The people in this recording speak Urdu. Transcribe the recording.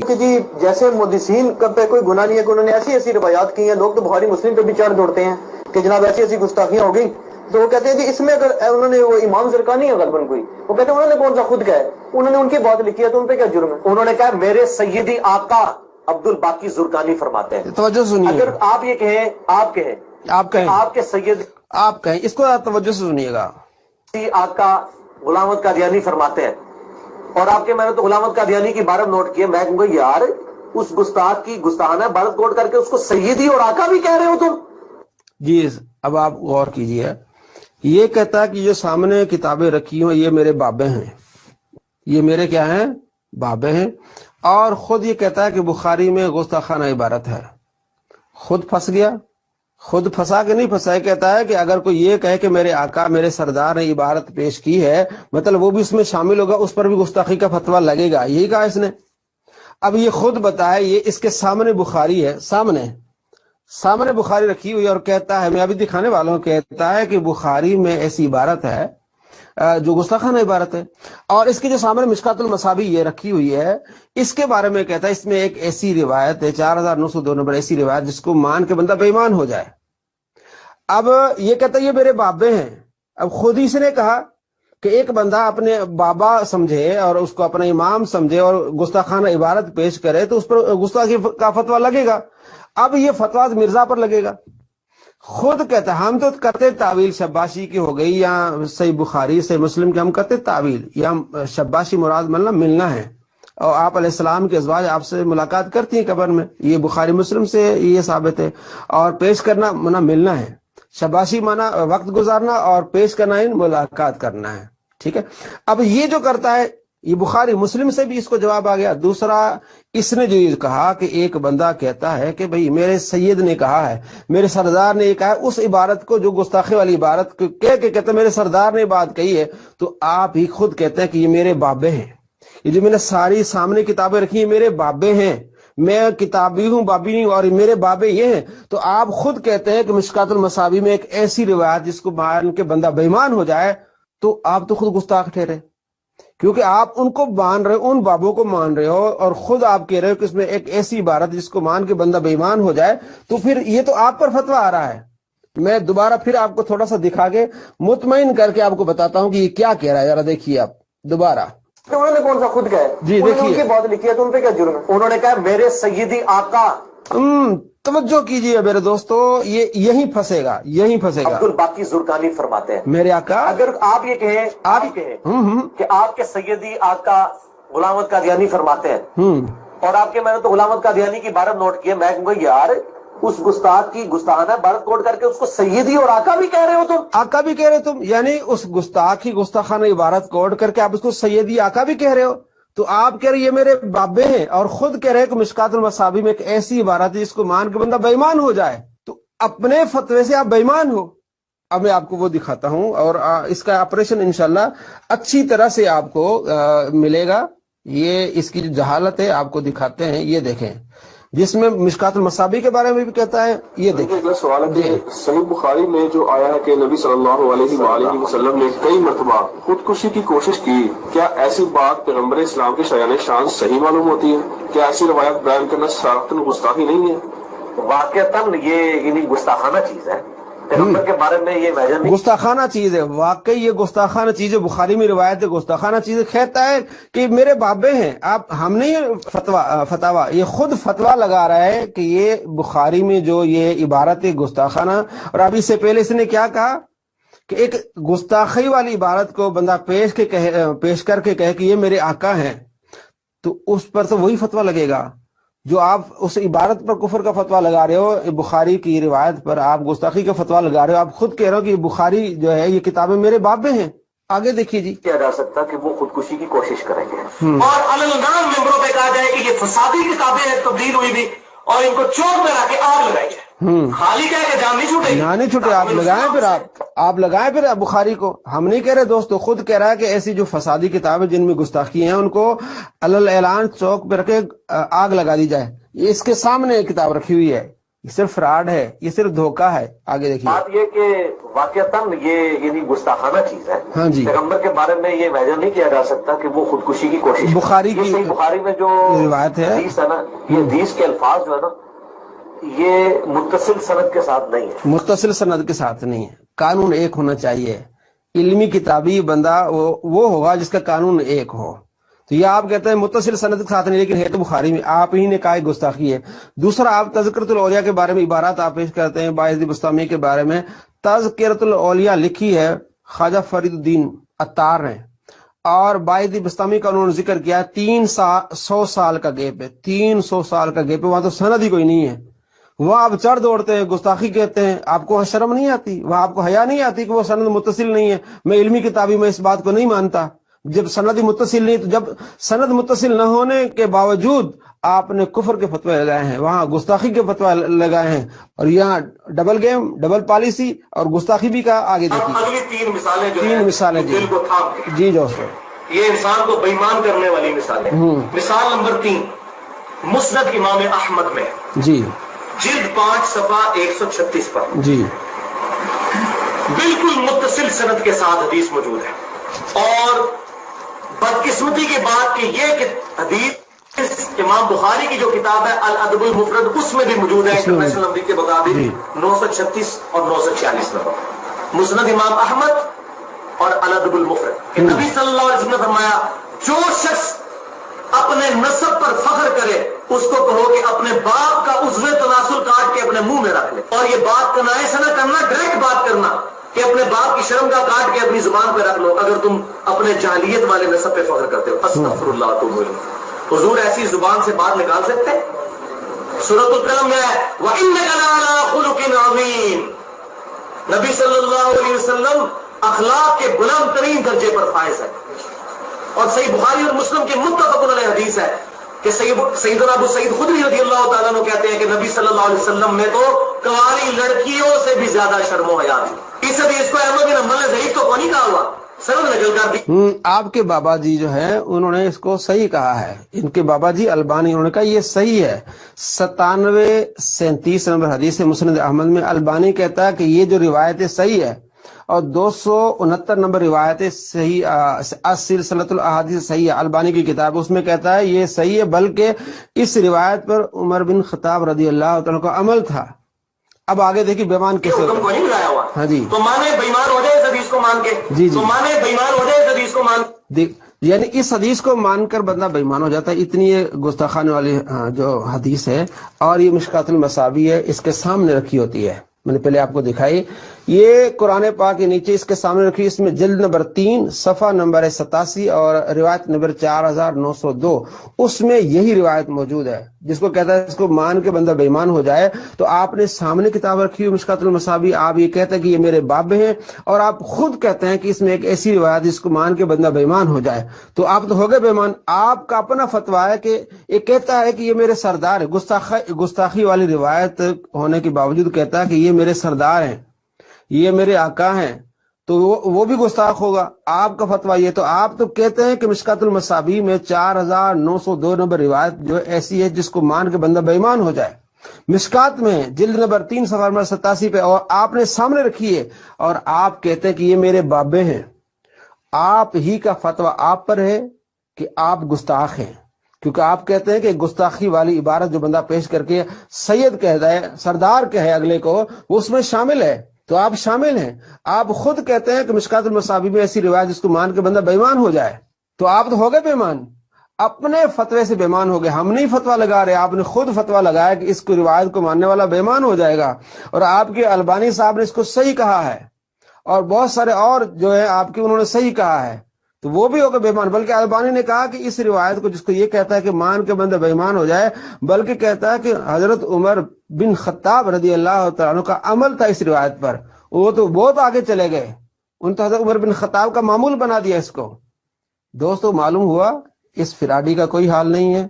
کہ جی جیسے محدثین پہ کوئی گناہ نہیں ہے کہ انہوں نے ایسی ایسی روایات کی ہیں، لوگ تو بخاری مسلم پہ بھی چڑھ دوڑتے ہیں کہ جناب ایسی ایسی گستاخیاں ہو گئی، تو وہ کہتے ہیں جی اس میں اگر انہوں نے، وہ امام زرقانی ہے غالباً کوئی، وہ کہتے ہیں انہوں نے کون سا خود کہا ہے، انہوں نے ان کی بات لکھی ہے تو ان پہ کیا جرم ہے؟ انہوں نے کہا میرے سیدی آقا عبد الباقی زرقانی فرماتے ہیں، توجہ سنیے، اگر آپ یہ کہیں، آپ کہیں آپ کے سید، آپ کہیں اس کو توجہ سے سنیے گا، آقا غلام احمد قادیانی فرماتے ہیں، اور آپ کے، میں نے تو غلام احمد قادیانی کی عبارت نوٹ کی ہے، میں کہوں گا یار اس گستاخ کی گستاخانہ عبارت کوٹ کر کے اس کو سیدی اور آقا بھی کہہ رہے ہو تم؟ جی اب آپ غور کیجئے، یہ کہتا ہے کہ جو سامنے کتابیں رکھی ہوں یہ میرے بابے ہیں، یہ میرے کیا ہیں؟ بابے ہیں، اور خود یہ کہتا ہے کہ بخاری میں گستاخانہ عبارت ہے، خود پھنس گیا، خود پھنسا کہ نہیں پھنسا، یہ کہتا ہے کہ اگر کوئی یہ کہے کہ میرے آقا میرے سردار نے عبارت پیش کی ہے، مطلب وہ بھی اس میں شامل ہوگا، اس پر بھی گستاخی کا فتویٰ لگے گا، یہی کہا اس نے۔ اب یہ خود بتائے، یہ اس کے سامنے بخاری ہے، سامنے بخاری رکھی ہوئی، اور کہتا ہے، میں ابھی دکھانے والا ہوں، کہتا ہے کہ بخاری میں ایسی عبارت ہے جو گستاخانہ عبارت ہے، اور اس کے جو سامنے مشکات المصابیح یہ رکھی ہوئی ہے، اس کے بارے میں کہتا ہے اس میں ایک ایسی روایت ہے 4902 نمبر، ایسی روایت جس کو مان کے بندہ بے ایمان ہو جائے۔ اب یہ کہتا ہے یہ میرے بابے ہیں، اب خود ہی اس نے کہا کہ ایک بندہ اپنے بابا سمجھے اور اس کو اپنا امام سمجھے اور گستاخانہ عبارت پیش کرے تو اس پر گستاخی کا فتویٰ لگے گا۔ اب یہ فتویٰ مرزا پر لگے گا، خود کہتا ہے ہم تو کرتے تعویل شباشی کی ہو گئی یا صحیح بخاری صحیح مسلم کی، ہم کرتے تعویل، یا شباشی مراد ملنا ہے، اور آپ علیہ السلام کے ازواج آپ سے ملاقات کرتی ہیں قبر میں، یہ بخاری مسلم سے یہ ثابت ہے، اور پیش کرنا منا ملنا ہے، شباشی مانا وقت گزارنا، اور پیش کرنا ملاقات کرنا ہے، ٹھیک ہے۔ اب یہ جو کرتا ہے، یہ بخاری مسلم سے بھی اس کو جواب آ گیا۔ دوسرا، اس نے جو یہ کہا کہ ایک بندہ کہتا ہے کہ بھئی میرے سید نے کہا ہے، میرے سردار نے یہ کہا ہے، اس عبارت کو جو گستاخی والی عبارت کہہ کے کہتا ہے میرے سردار نے بات کہی ہے، تو آپ ہی خود کہتے ہیں کہ یہ میرے بابے ہیں، یہ جو میں نے ساری سامنے کتابیں رکھی ہیں میرے بابے ہیں، میں کتابی ہوں بابی نہیں، اور میرے بابے یہ ہیں، تو آپ خود کہتے ہیں کہ مشکات المصابیح میں ایک ایسی روایت جس کو مان کے بندہ بے ایمان ہو جائے، تو آپ تو خود گستاخ ٹھہرے، کیونکہ آپ ان کو مان رہے ہو، ان بابوں کو مان رہے ہو، اور خود آپ کہہ رہے ہو کہ اس میں ایک ایسی عبارت جس کو مان کے بندہ بے ایمان ہو جائے، تو پھر یہ تو آپ پر فتویٰ آ رہا ہے۔ میں دوبارہ پھر آپ کو تھوڑا سا دکھا کے مطمئن کر کے آپ کو بتاتا ہوں کہ یہ کیا کہہ رہا ہے، ذرا دیکھیے آپ دوبارہ۔ انہوں نے کون سا خود کہا ہے؟ جی انہوں نے ان دیکھیے، کی بات لکھی ہے تو ان پہ کیا جرم ہے؟ انہوں نے کہا میرے سیدی آقا، توجہ کیجئے میرے دوستو، یہ یہیں پھنسے گا، یہیں پھنسے گا۔ عبد الباقی زرقانی فرماتے ہیں میرے آقا، اگر آپ یہ کہیں، کہ آپ کے سیدی آقا غلام احمد قادیانی فرماتے ہیں، اور آپ کے، میں نے تو غلام احمد قادیانی کی عبارت نوٹ کی ہے، میں کہوں گا یار اس گستاخ کی گستاخانہ عبارت کوٹ کر کے اس کو سیدی اور آقا بھی کہہ رہے ہو تم؟ آقا بھی کہہ رہے تم، یعنی اس گستاخ کی گستاخانہ عبارت کوٹ کر کے آپ اس کو سیدی آقا بھی کہہ رہے ہو، تو آپ کہہ رہے یہ میرے بابے ہیں، اور خود کہہ رہے کہ مشکات المصابیح میں ایک ایسی عبارت ہے جس کو مان کے بندہ بے ایمان ہو جائے، تو اپنے فتوے سے آپ بے ایمان ہو۔ اب میں آپ کو وہ دکھاتا ہوں، اور اس کا آپریشن انشاءاللہ اچھی طرح سے آپ کو ملے گا۔ یہ اس کی جو جہالت ہے آپ کو دکھاتے ہیں، یہ دیکھیں، جس میں مشکات المصابیح کے بارے میں بھی کہتا ہے، یہ دیکھیں۔ اگلا سوال ہے کہ صحیح بخاری میں جو آیا ہے کہ نبی صلی اللہ علیہ وآلہ وسلم نے کئی مرتبہ خودکشی کی کوشش کی، کیا ایسی بات پیغمبر اسلام کے شایان شان صحیح معلوم ہوتی ہے؟ کیا ایسی روایت بیان کرنا صراحتاً گستاخی نہیں ہے؟ واقعتاً یہ گستاخانہ چیز ہے، پیغمبر کے بارے میں یہ وجہ نہیں، گستاخانہ چیز ہے، واقعی یہ گستاخانہ چیز ہے، بخاری میں روایت ہے، گستاخانہ چیز ہے۔ کہتا ہے کہ میرے بابے ہیں، آپ، ہم نہیں فتوا، یہ خود فتوا لگا رہا ہے کہ یہ بخاری میں جو یہ عبارت ہے گستاخانہ، اور اب اس سے پہلے اس نے کیا کہا کہ ایک گستاخی والی عبارت کو بندہ پیش کر کے کہے کہ یہ میرے آقا ہیں، تو اس پر تو وہی فتوا لگے گا جو آپ اس عبارت پر کفر کا فتویٰ لگا رہے ہو، بخاری کی روایت پر آپ گستاخی کا فتویٰ لگا رہے ہو، آپ خود کہہ رہے ہو کہ بخاری جو ہے یہ کتابیں میرے بابے ہیں۔ آگے دیکھیے جی، کیا جا سکتا کہ وہ خودکشی کی کوشش کریں گے، اور النام ممبروں پہ کہا جائے کہ یہ فسادی کتابیں ہیں، تبدیل ہوئی بھی، اور ان کو چوک میں لا کے آگ لگائی جائے، خالی کہہ کہ جان نہیں چھوٹے، نہ نہیں چھوٹے، آپ لگائیں، پھر آپ لگائیں پھر بخاری کو، ہم نہیں کہہ رہے دوستو، خود کہہ رہا ہے کہ ایسی جو فسادی کتابیں جن میں گستاخی ہیں ان کو علل اعلان چوک پہ رکھے آگ لگا دی جائے۔ یہ اس کے سامنے ایک کتاب رکھی ہوئی ہے، یہ صرف فراڈ ہے، یہ صرف دھوکہ ہے. آگے دیکھیے. بات یہ کہ واقعتاً یہ یعنی گستاخانہ چیز ہے. ہاں جی. پیغمبر کے بارے میں یہ وجہ نہیں کیا جا سکتا کہ وہ خودکشی کی کوشش. بخاری کی صحیح بخاری میں جو روایت ہے، حدیث ہے نا، یہ حدیث کے الفاظ جو ہے نا، یہ متصل سند کے ساتھ نہیں ہے. متصل سند کے ساتھ نہیں ہے. قانون ایک ہونا چاہیے. علمی کتابی بندہ وہ ہوگا جس کا قانون ایک ہو. تو یہ آپ کہتے ہیں متصل سند کے ساتھ نہیں، لیکن ہے تو بخاری میں. آپ ہی نے کہا گستاخی ہے. دوسرا، آپ تذکرۃ الاولیاء کے بارے میں عبارات آپ پیش کرتے ہیں باعث بستامی کے بارے میں. تذکرۃ الاولیاء لکھی ہے خواجہ فرید الدین عطار نے، اور باعث بستامی کا انہوں نے ذکر کیا 300 سال کا گیپ ہے. 300 سال کا گیپ ہے. وہاں تو سند ہی کوئی نہیں ہے. وہاں آپ چڑھ دوڑتے ہیں، گستاخی کہتے ہیں. آپ کو شرم نہیں آتی؟ وہاں آپ کو حیا نہیں آتی کہ وہ سند متصل نہیں ہے؟ میں علمی کتابی میں اس بات کو نہیں مانتا. جب سند متصل نہیں، تو جب سند متصل نہ ہونے کے باوجود آپ نے کفر کے فتوے لگائے ہیں، وہاں گستاخی کے فتوے لگائے ہیں، اور یہاں ڈبل گیم، ڈبل پالیسی اور گستاخی بھی کا. آگے دیکھیے اگلی 3 مثالیں جو 3 مثالیں. دل کو تھام دیں. جی دوستو، یہ انسان کو بےمان کرنے والی مثالیں. مثال نمبر 3 مسند امام احمد میں جی جلد 5 صفحہ 136 پر جی بالکل متصل سند کے ساتھ حدیث موجود ہے. اور بدقسمتی کی بات کہ یہ حدیث امام بخاری کی جو کتاب ہے الادب المفرد اس میں بھی موجود ہے. انٹرنیشنل نمبر کے مطابق 936 اور 946 نمبر مسند امام احمد اور الادب المفرد کہ نبی صلی اللہ علیہ وسلم نے فرمایا جو شخص اپنے نسب پر فخر کرے اس کو کہو کہ اپنے باپ کا عضو تناسل کاٹ کے اپنے منہ میں رکھ لے. اور یہ بات کنائے سے نہ کرنا، ڈائریکٹ بات کرنا کہ اپنے باپ کی شرم کا کاٹ کے اپنی زبان پہ رکھ لو اگر تم اپنے جاہلیت والے نسب پہ فخر کرتے ہو. استغفر اللہ توبوا الیہ. حضور ایسی زبان سے بات نکال سکتے؟ سورۃ القلم میں ہے وَإِنَّكَ لَعَلَىٰ خُلُقٍ عَظِيمٍ. نبی صلی اللہ علیہ وسلم اخلاق کے بلند ترین درجے پر فائز ہے. اور صحیح بخاری اور مسلم کی متفق علیہ حدیث ہے کہ سیدنا ابو سعید خدری رضی اللہ تعالیٰ عنہ کہتے ہیں کہ نبی صلی اللہ علیہ وسلم میں تو کنواری لڑکیوں سے بھی زیادہ شرم و حیا تھی. اس حدیث کو احمد بن حنبل ضعیف تو نہیں کہا ہوا، سند نقل کر دی. آپ کے بابا جی جو ہیں انہوں نے اس کو صحیح کہا ہے. ان کے بابا جی البانی، انہوں نے کہا یہ صحیح ہے. 9737 نمبر حدیث مسند احمد میں البانی کہتا ہے کہ یہ جو روایت صحیح ہے، اور 269 نمبر روایت صحیح سلسلۃ الاحادیث صحیح ہے البانی کی کتاب، اس میں کہتا ہے یہ صحیح ہے، بلکہ اس روایت پر عمر بن خطاب رضی اللہ تعالیٰ کا عمل تھا. اب آگے دیکھیے بیمان کیسے حکم کو نہیں لگایا ہوا. ہاں جی، تو مانے بےمان ہو جائے اس حدیث کو مان کے. جی تو مانے بےمان ہو جائے اس حدیث کو مان یعنی اس حدیث کو مان کر بندہ بےمان ہو جاتا ہے. اتنی یہ گستاخانے والی جو حدیث ہے، اور یہ مشکات المصابیح ہے، اس کے سامنے رکھی ہوتی ہے. میں نے پہلے آپ کو دکھائی، یہ قرآن پاک کے نیچے اس کے سامنے رکھی. اس میں جلد نمبر 3 صفحہ نمبر 87 اور روایت نمبر 4902، اس میں یہی روایت موجود ہے جس کو کہتا ہے اس کو مان کے بندہ بےمان ہو جائے. تو آپ نے سامنے کتاب رکھی ہوئی مشکات المصابیح، آپ یہ کہتے ہیں کہ یہ میرے بابے ہیں، اور آپ خود کہتے ہیں کہ اس میں ایک ایسی روایت جس کو مان کے بندہ بےمان ہو جائے. تو آپ تو ہو گئے بےمان. آپ کا اپنا فتویٰ ہے کہ یہ کہتا ہے کہ یہ میرے سردار ہے، گستاخی والی روایت ہونے کے باوجود کہتا ہے کہ یہ میرے سردار ہیں، یہ میرے آقا ہیں، تو وہ بھی گستاخ ہوگا. آپ کا فتویٰ یہ، تو آپ تو کہتے ہیں کہ مشکات المصابیح میں 4902 نمبر روایت جو ایسی ہے جس کو مان کے بندہ بےمان ہو جائے. مشکات میں جلد نمبر 3 صفحہ نمبر 87 پہ، اور آپ نے سامنے رکھی ہے، اور آپ کہتے ہیں کہ یہ میرے بابے ہیں. آپ ہی کا فتویٰ آپ پر ہے کہ آپ گستاخ ہیں، کیونکہ آپ کہتے ہیں کہ گستاخی والی عبارت جو بندہ پیش کر کے سید کہتا ہے، سردار کہے اگلے کو، وہ اس میں شامل ہے. تو آپ شامل ہیں. آپ خود کہتے ہیں کہ مشکات المصابیح میں ایسی روایت جس کو مان کے بندہ بےمان ہو جائے. تو آپ تو ہو گئے بےمان، اپنے فتوے سے بےمان ہو گئے. ہم نہیں فتویٰ لگا رہے، آپ نے خود فتویٰ لگایا کہ اس کو روایت کو ماننے والا بےمان ہو جائے گا. اور آپ کے البانی صاحب نے اس کو صحیح کہا ہے، اور بہت سارے اور جو ہے آپ کے انہوں نے صحیح کہا ہے، تو وہ بھی ہو گئے بےمان. بلکہ البانی نے کہا کہ اس روایت کو جس کو یہ کہتا ہے کہ مان کے بندہ بےمان ہو جائے، بلکہ کہتا ہے کہ حضرت عمر بن خطاب رضی اللہ تعالیٰ عنہ کا عمل تھا اس روایت پر. وہ تو بہت آگے چلے گئے، ان تو حضرت عمر بن خطاب کا معمول بنا دیا اس کو. دوستو معلوم ہوا اس فراڈی کا کوئی حال نہیں ہے.